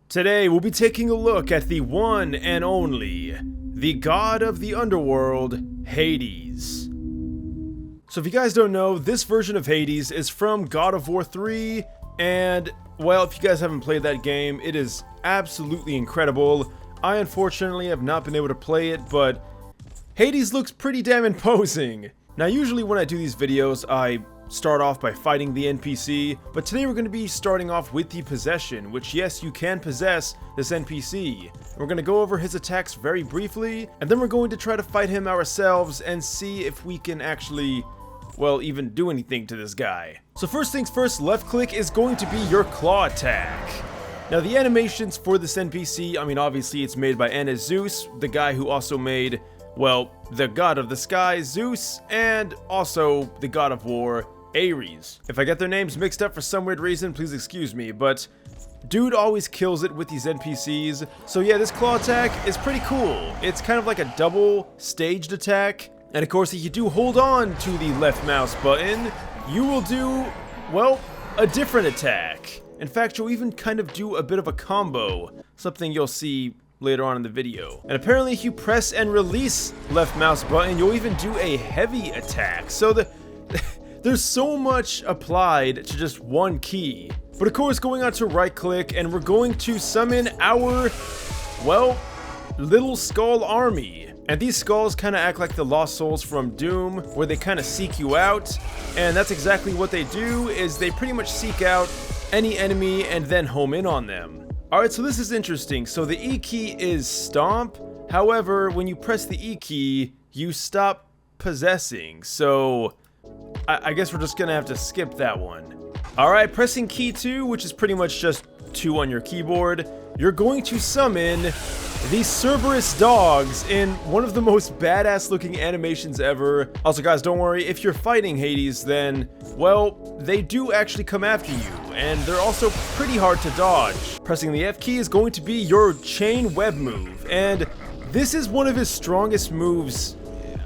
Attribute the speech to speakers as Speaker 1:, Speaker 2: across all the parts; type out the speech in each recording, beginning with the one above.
Speaker 1: Today we'll be taking a look at the one and only, the god of the underworld, Hades. So if you guys don't know, this version of Hades is from God of War 3, and well, if you guys haven't played that game, it is absolutely incredible. I unfortunately have not been able to play it, but Hades looks pretty damn imposing. Now usually when I do these videos, I start off by fighting the NPC, but today we're going to be starting off with the possession, which yes, you can possess this NPC. We're going to go over his attacks very briefly, and then we're going to try to fight him ourselves and see if we can actually, well, even do anything to this guy. So first things first, left click is going to be your claw attack. Now the animations for this NPC, I mean obviously it's made by Aniszeus, the guy who also made, well, the god of the sky, Zeus, and also the god of war, Ares. If I get their names mixed up for some weird reason, please excuse me, but dude always kills it with these NPCs. So yeah, this claw attack is pretty cool. It's kind of like a double staged attack. And of course, if you do hold on to the left mouse button, you will do, well, a different attack. In fact, you'll even kind of do a bit of a combo, something you'll see later on in the video. And apparently if you press and release left mouse button, you'll even do a heavy attack. So there's so much applied to just one key. But of course, going on to right click, and we're going to summon our, well, little skull army. And these skulls kind of act like the lost souls from Doom, where they kind of seek you out. And that's exactly what they do, is they pretty much seek out any enemy and then home in on them. Alright, so this is interesting. So the E key is stomp. However, when you press the E key, you stop possessing. So I guess we're just gonna have to skip that one. Alright, pressing key 2, which is pretty much just 2 on your keyboard, you're going to summon these Cerberus dogs in one of the most badass looking animations ever. Also guys, don't worry, if you're fighting Hades, then, well, they do actually come after you, and they're also pretty hard to dodge. Pressing the F key is going to be your chain web move, and this is one of his strongest moves,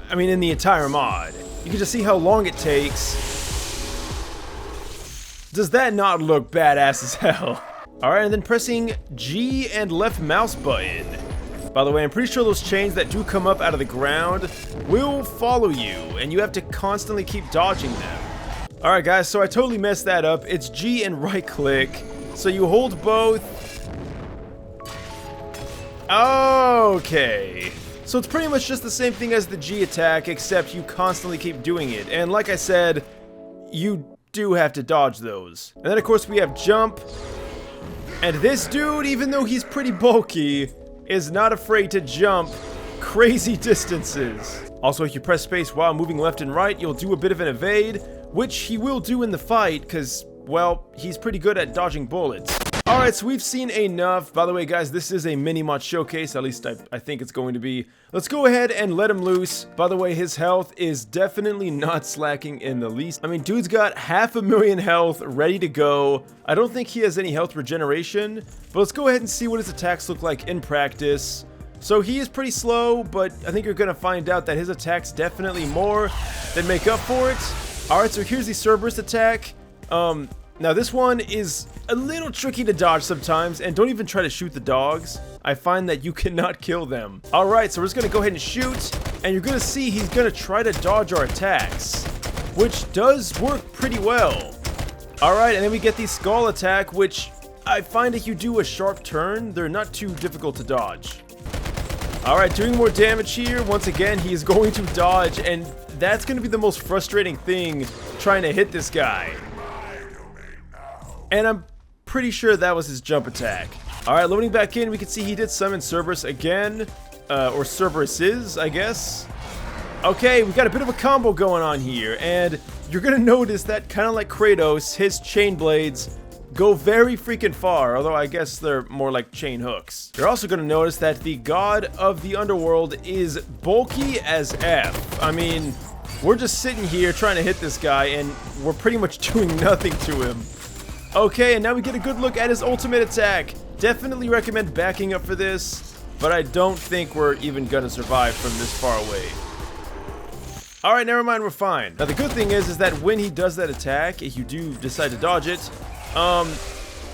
Speaker 1: I mean, in the entire mod. You can just see how long it takes. Does that not look badass as hell? Alright, and then pressing G and left mouse button. By the way, I'm pretty sure those chains that do come up out of the ground will follow you, and you have to constantly keep dodging them. Alright guys, so I totally messed that up. It's G and right click. So you hold both. Okay. So it's pretty much just the same thing as the G attack, except you constantly keep doing it. And like I said, you do have to dodge those. And then of course we have jump. And this dude, even though he's pretty bulky, is not afraid to jump crazy distances. Also, if you press space while moving left and right, you'll do a bit of an evade, which he will do in the fight, because, well, he's pretty good at dodging bullets. Alright, so we've seen enough. By the way, guys, this is a mini-mod showcase, at least I think it's going to be. Let's go ahead and let him loose. By the way, his health is definitely not slacking in the least. I mean, dude's got 500,000 health ready to go. I don't think he has any health regeneration, but let's go ahead and see what his attacks look like in practice. So he is pretty slow, but I think you're going to find out that his attacks definitely more than make up for it. Alright, so here's the Cerberus attack. Now this one is a little tricky to dodge sometimes, and don't even try to shoot the dogs. I find that you cannot kill them. Alright, so we're just gonna go ahead and shoot, and you're gonna see he's gonna try to dodge our attacks, which does work pretty well. Alright, and then we get the skull attack, which I find if you do a sharp turn, they're not too difficult to dodge. Alright, doing more damage here. Once again, he is going to dodge, and that's gonna be the most frustrating thing, trying to hit this guy. And I'm pretty sure that was his jump attack. Alright, loading back in, we can see he did summon Cerberus again. Or Cerberuses, I guess. Okay, we got a bit of a combo going on here. And you're gonna notice that, kind of like Kratos, his chain blades go very freaking far. Although I guess they're more like chain hooks. You're also gonna notice that the god of the underworld is bulky as F. I mean, we're just sitting here trying to hit this guy, and we're pretty much doing nothing to him. Okay, and now we get a good look at his ultimate attack. Definitely recommend backing up for this, but I don't think we're even gonna survive from this far away. Alright, never mind, we're fine. Now the good thing is that when he does that attack, if you do decide to dodge it,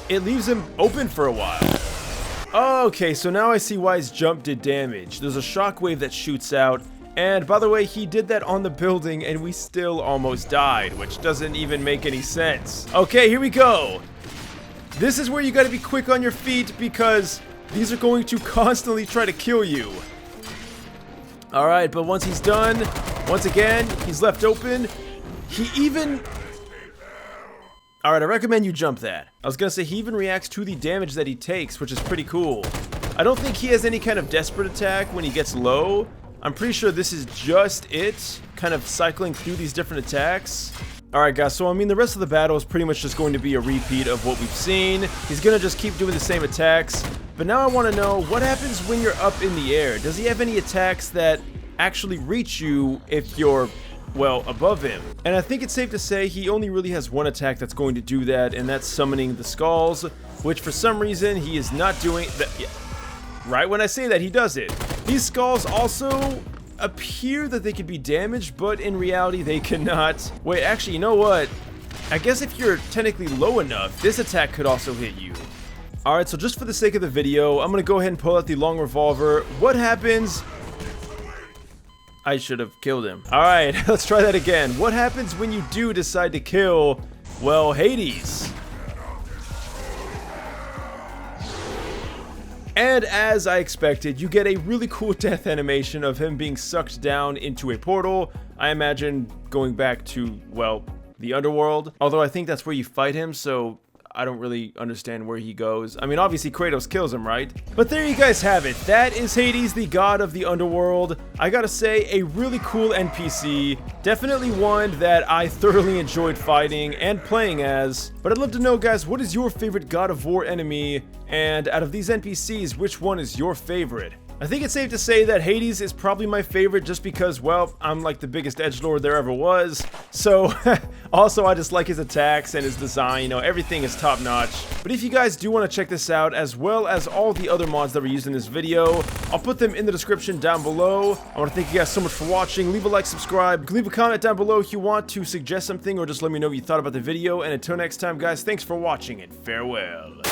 Speaker 1: it leaves him open for a while. Okay, so now I see why his jump did damage. There's a shockwave that shoots out. And by the way, he did that on the building and we still almost died, which doesn't even make any sense. Okay, here we go. This is where you gotta be quick on your feet because these are going to constantly try to kill you. Alright, but once he's done, once again, he's left open. He even... Alright, I recommend you jump that. I was gonna say he even reacts to the damage that he takes, which is pretty cool. I don't think he has any kind of desperate attack when he gets low. I'm pretty sure this is just it, kind of cycling through these different attacks. Alright guys, so I mean the rest of the battle is pretty much just going to be a repeat of what we've seen. He's gonna just keep doing the same attacks. But now I want to know, what happens when you're up in the air? Does he have any attacks that actually reach you if you're, well, above him? And I think it's safe to say he only really has one attack that's going to do that, and that's summoning the skulls, which for some reason he is not doing that. Yeah. Right when I say that, he does it. These skulls also appear that they could be damaged, but in reality they cannot. Wait, actually, you know what? I guess if you're technically low enough, this attack could also hit you. Alright, so just for the sake of the video, I'm gonna go ahead and pull out the long revolver. What happens? I should have killed him. Alright, let's try that again. What happens when you do decide to kill, well, Hades? And as I expected, you get a really cool death animation of him being sucked down into a portal. I imagine going back to, well, the underworld. Although I think that's where you fight him, so I don't really understand where he goes. I mean, obviously Kratos kills him, right? But there you guys have it. That is Hades, the god of the underworld. I gotta say, a really cool NPC. Definitely one that I thoroughly enjoyed fighting and playing as. But I'd love to know, guys, what is your favorite God of War enemy? And out of these NPCs, which one is your favorite? I think it's safe to say that Hades is probably my favorite just because, well, I'm like the biggest edgelord there ever was. So, also I just like his attacks and his design, you know, everything is top notch. But if you guys do want to check this out, as well as all the other mods that were used in this video, I'll put them in the description down below. I want to thank you guys so much for watching. Leave a like, subscribe, leave a comment down below if you want to suggest something or just let me know what you thought about the video. And until next time, guys, thanks for watching and farewell.